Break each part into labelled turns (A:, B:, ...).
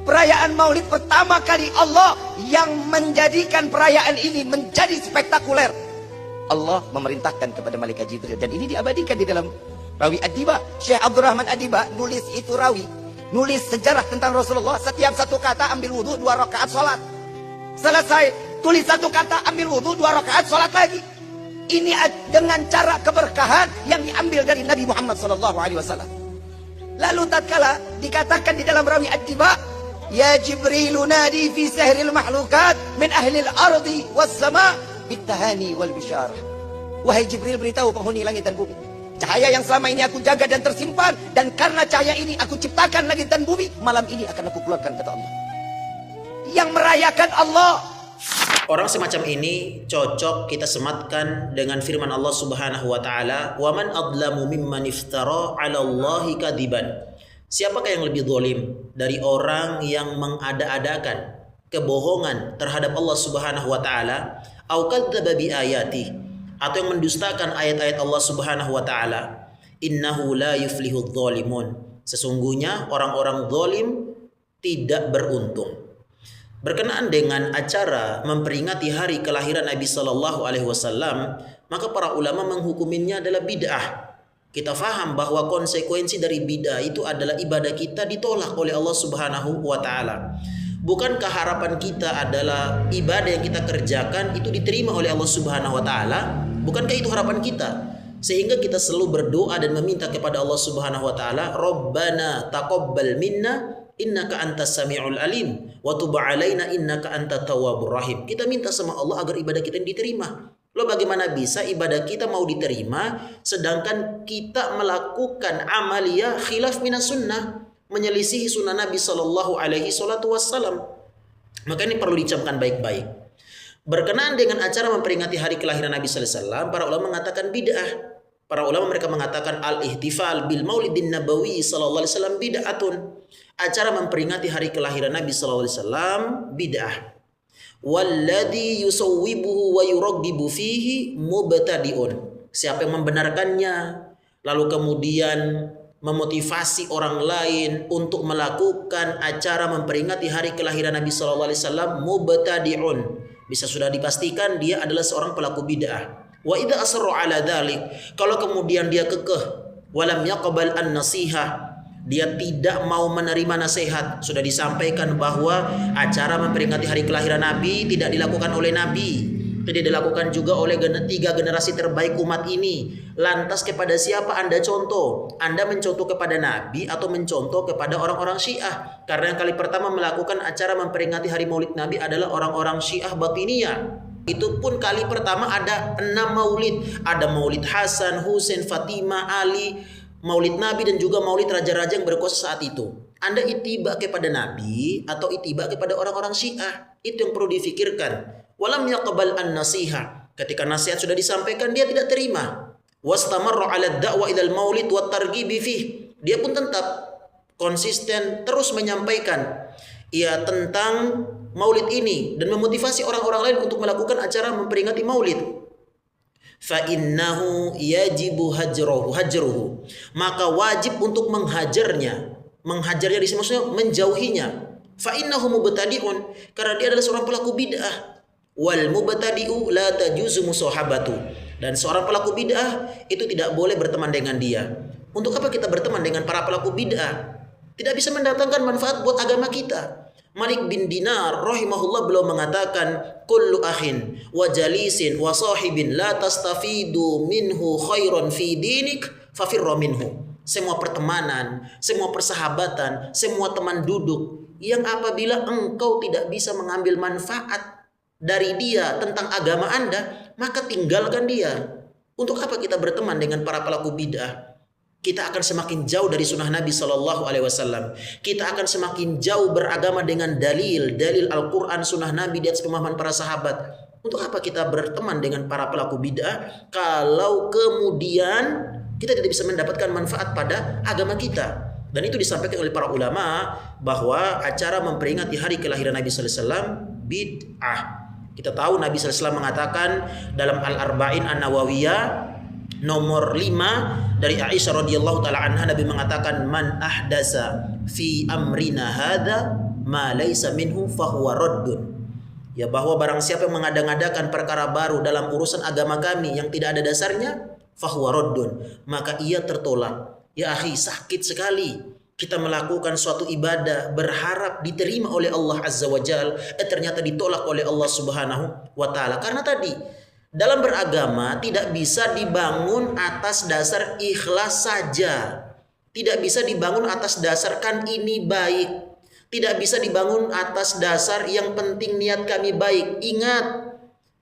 A: perayaan Maulid pertama kali Allah yang menjadikan perayaan ini menjadi spektakuler. Allah memerintahkan kepada malaikat Jibril, dan ini diabadikan di dalam Rawi Ad-Diba. Syekh Abdurrahman Ad-Diba nulis itu rawi, nulis sejarah tentang Rasulullah. Setiap satu kata ambil wudhu 2 rakaat sholat. Selesai tulis satu kata ambil wudhu 2 rakaat sholat lagi. Ini dengan cara keberkahan yang diambil dari Nabi Muhammad SAW. Lalu tatkala dikatakan di dalam Rawi Ad-Diba, ya Jibrilu nadi fi sahril mahlukat min ahlil ardi was sama bittahani wal bisyarah. Wahai Jibril, beritahu penghuni langit dan bumi, cahaya yang selama ini aku jaga dan tersimpan, dan karena cahaya ini aku ciptakan langit dan bumi, malam ini akan aku keluarkan, kata Allah. Yang merayakan Allah.
B: Orang semacam ini cocok kita sematkan dengan firman Allah Subhanahu wa taala, "Wa man adlamu mimman iftara 'ala Allahi kadiban." Siapakah yang lebih zalim dari orang yang mengada-adakan kebohongan terhadap Allah Subhanahu wa taala, au kadzdzaba bi ayati, atau yang mendustakan ayat-ayat Allah Subhanahu wa taala. Innahu la yuflihudz zalimun. Sesungguhnya orang-orang zalim tidak beruntung. Berkenaan dengan acara memperingati hari kelahiran Nabi Sallallahu Alaihi Wasallam, maka para ulama menghukuminya adalah bid'ah. Kita faham bahwa konsekuensi dari bid'ah itu adalah ibadah kita ditolak oleh Allah Subhanahu wa taala. Bukankah harapan kita adalah ibadah yang kita kerjakan itu diterima oleh Allah Subhanahu wa taala? Bukankah itu harapan kita? Sehingga kita selalu berdoa dan meminta kepada Allah Subhanahu wa taala, "Rabbana taqabbal minna innaka antas samiul alim wa tub alaina innaka antat tawwabur rahim." Kita minta sama Allah agar ibadah kita diterima. Loh, bagaimana bisa ibadah kita mau diterima sedangkan kita melakukan amaliyah khilaf minas sunnah, menyelisihi sunnah Nabi Sallallahu Alaihi Wasallam? Maka ini perlu dicamkan baik-baik. Berkenaan dengan acara memperingati hari kelahiran Nabi Sallallahu Alaihi Wasallam, para ulama mengatakan bid'ah. Para ulama mereka mengatakan al-ihtifal bil maulidin nabawi sallallahu alaihi wasallam bid'atun. Acara memperingati hari kelahiran Nabi sallallahu alaihi wasallam bid'ah. Walladzi yusawwibuhu wa yuraggibu fihi mubtadi'un. Siapa yang membenarkannya lalu kemudian memotivasi orang lain untuk melakukan acara memperingati hari kelahiran Nabi sallallahu alaihi wasallam mubtadi'un. Bisa sudah dipastikan dia adalah seorang pelaku bid'ah. Wa idza asarra ala dzalik, kalau kemudian dia kekeh walam yaqbal an-nasihah, dia tidak mau menerima nasihat. Sudah disampaikan bahwa acara memperingati hari kelahiran Nabi tidak dilakukan oleh Nabi, tidak dilakukan juga oleh 3 generasi terbaik umat ini. Lantas kepada siapa Anda contoh? Anda mencontoh kepada Nabi atau mencontoh kepada orang-orang Syiah? Karena yang kali pertama melakukan acara memperingati hari Maulid Nabi adalah orang-orang Syiah Batiniyah. Itu pun kali pertama ada 6 maulid. Ada maulid Hasan, Husain, Fatimah, Ali, maulid Nabi, dan juga maulid raja-raja yang berkuasa saat itu. Anda ittiba kepada Nabi atau ittiba kepada orang-orang Syiah? Itu yang perlu difikirkan. Walam yaqbal an-nasihah. Ketika nasihat sudah disampaikan, dia tidak terima. Wastamarra 'ala ad-da'wa ilal maulid wa targhibi fih. Dia pun tetap konsisten terus menyampaikan tentang maulid ini dan memotivasi orang-orang lain untuk melakukan acara memperingati maulid. Fa innahu yajibu hajruhu. Maka wajib untuk menghajarnya. Menghajarnya di sini maksudnya menjauhinya. Fa innahu mubtadi'un, karena dia adalah seorang pelaku bid'ah. Wal mubtadi'u la tajuzu musahabatu. Dan seorang pelaku bid'ah itu tidak boleh berteman dengan dia. Untuk apa kita berteman dengan para pelaku bid'ah? Tidak bisa mendatangkan manfaat buat agama kita. Malik bin Dinar rahimahullah beliau mengatakan, kullu akhin wa jalisin wa sahibin la tastafidu minhu khairan fi dinik fafirra minhu. Semua pertemanan, semua persahabatan, semua teman duduk yang apabila engkau tidak bisa mengambil manfaat dari dia tentang agama Anda, maka tinggalkan dia. Untuk apa kita berteman dengan para pelaku bid'ah? Kita akan semakin jauh dari sunnah Nabi Sallallahu Alaihi Wasallam. Kita akan semakin jauh beragama dengan dalil Al-Quran, sunnah Nabi di atas pemahaman para sahabat. Untuk apa kita berteman dengan para pelaku bid'ah kalau kemudian kita tidak bisa mendapatkan manfaat pada agama kita? Dan itu disampaikan oleh para ulama bahwa acara memperingati hari kelahiran Nabi Sallallahu Alaihi Wasallam bid'ah. Kita tahu Nabi Sallallahu Alaihi Wasallam mengatakan dalam Al-Arba'in An-Nawawiyah nomor 5 dari Aisyah radhiyallahu taala anha, Nabi mengatakan man ahdasa fi amrina hadza ma laysa minhu fahuwa raddun. Ya, bahwa barang siapa yang mengada-ngadakan perkara baru dalam urusan agama kami yang tidak ada dasarnya, fahuwa raddun, maka ia tertolak. Ya akhi, sakit sekali kita melakukan suatu ibadah berharap diterima oleh Allah Azza wa Jal, ternyata ditolak oleh Allah Subhanahu wa Ta'ala. Karena tadi dalam beragama tidak bisa dibangun atas dasar ikhlas saja. Tidak bisa dibangun atas dasar kan ini baik. Tidak bisa dibangun atas dasar yang penting niat kami baik. Ingat,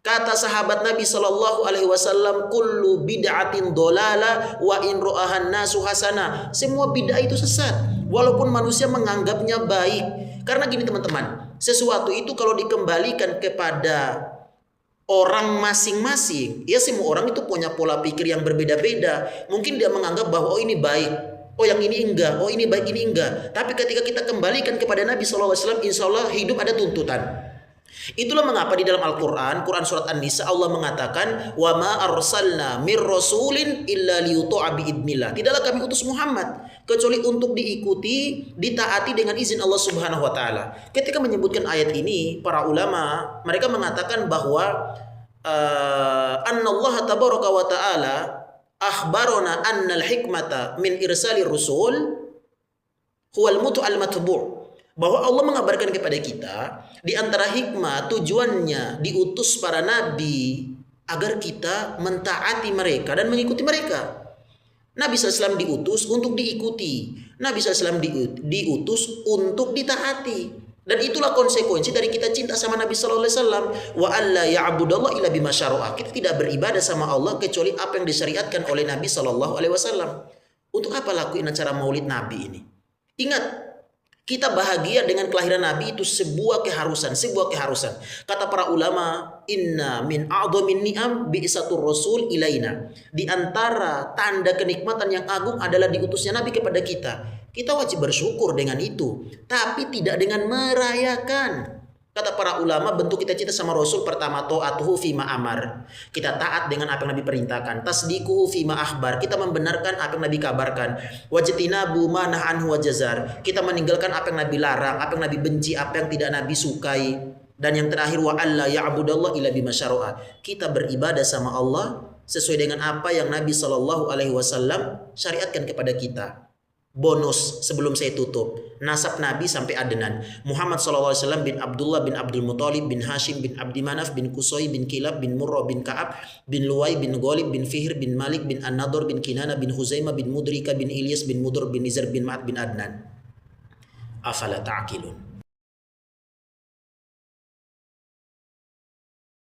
B: kata sahabat Nabi Shallallahu Alaihi Wasallam, kullu bid'atin dolala wa in ro'ahan nasu hasana. Semua bid'ah itu sesat, walaupun manusia menganggapnya baik. Karena gini teman-teman, sesuatu itu kalau dikembalikan kepada orang masing-masing, ya semua orang itu punya pola pikir yang berbeda-beda. Mungkin dia menganggap bahwa oh ini baik, oh yang ini enggak, oh ini baik ini enggak. Tapi ketika kita kembalikan kepada Nabi SAW, insya Allah hidup ada tuntutan. Itulah mengapa di dalam Al-Quran, Quran surat An-Nisa, Allah mengatakan, wa ma arsalna mir rasulin illa liyuta'a bi'idnillah. Tidaklah kami utus Muhammad kecuali untuk diikuti, ditaati dengan izin Allah Subhanahu wa Ta'ala. Ketika menyebutkan ayat ini, para ulama mereka mengatakan bahwa annallaha tabaraka wa ta'ala akhbarona annal hikmata min irsalir rusul huwal mutu al matbu'. Bahwa Allah mengabarkan kepada kita di antara hikmah tujuannya diutus para nabi agar kita mentaati mereka dan mengikuti mereka. Nabi SAW diutus untuk diikuti. Nabi SAW diutus untuk ditaati. Dan itulah konsekuensi dari kita cinta sama Nabi SAW. Wa alla ya'budallah illa bima syara'a. Kita tidak beribadah sama Allah kecuali apa yang disyariatkan oleh Nabi SAW. Untuk apa lakuin acara maulid Nabi ini? Ingat, kita bahagia dengan kelahiran Nabi itu sebuah keharusan. Kata para ulama, inna min a'dhamin ni'am bi'satur rasul ilaina. Di antara tanda kenikmatan yang agung adalah diutusnya Nabi kepada kita. Kita wajib bersyukur dengan itu, tapi tidak dengan merayakan. Kata para ulama, bentuk kita cinta sama Rasul pertama ta'atuhu fima amar. Kita taat dengan apa yang Nabi perintahkan. Tasdiquhu fima akhbar. Kita membenarkan apa yang Nabi kabarkan. Wajtinabu ma naha anhu wajazar. Kita meninggalkan apa yang Nabi larang, apa yang Nabi benci, apa yang tidak Nabi sukai. Dan yang terakhir, wa alla ya'budallah illa bima syara'a. Kita beribadah sama Allah sesuai dengan apa yang Nabi SAW syariatkan kepada kita. Bonus sebelum saya tutup, nasab Nabi sampai Adnan. Muhammad SAW bin Abdullah bin Abdul Muttalib bin Hashim bin Abdi Manaf bin Qusay bin Kilab bin Murrah bin Ka'ab bin Luwai bin Ghalib bin Fihr bin Malik bin An-Nadhr bin Kinana bin Huzaimah bin Mudrika bin Ilyas bin Mudr bin Nizar bin Ma'ad bin Adnan. Afala ta'qilun.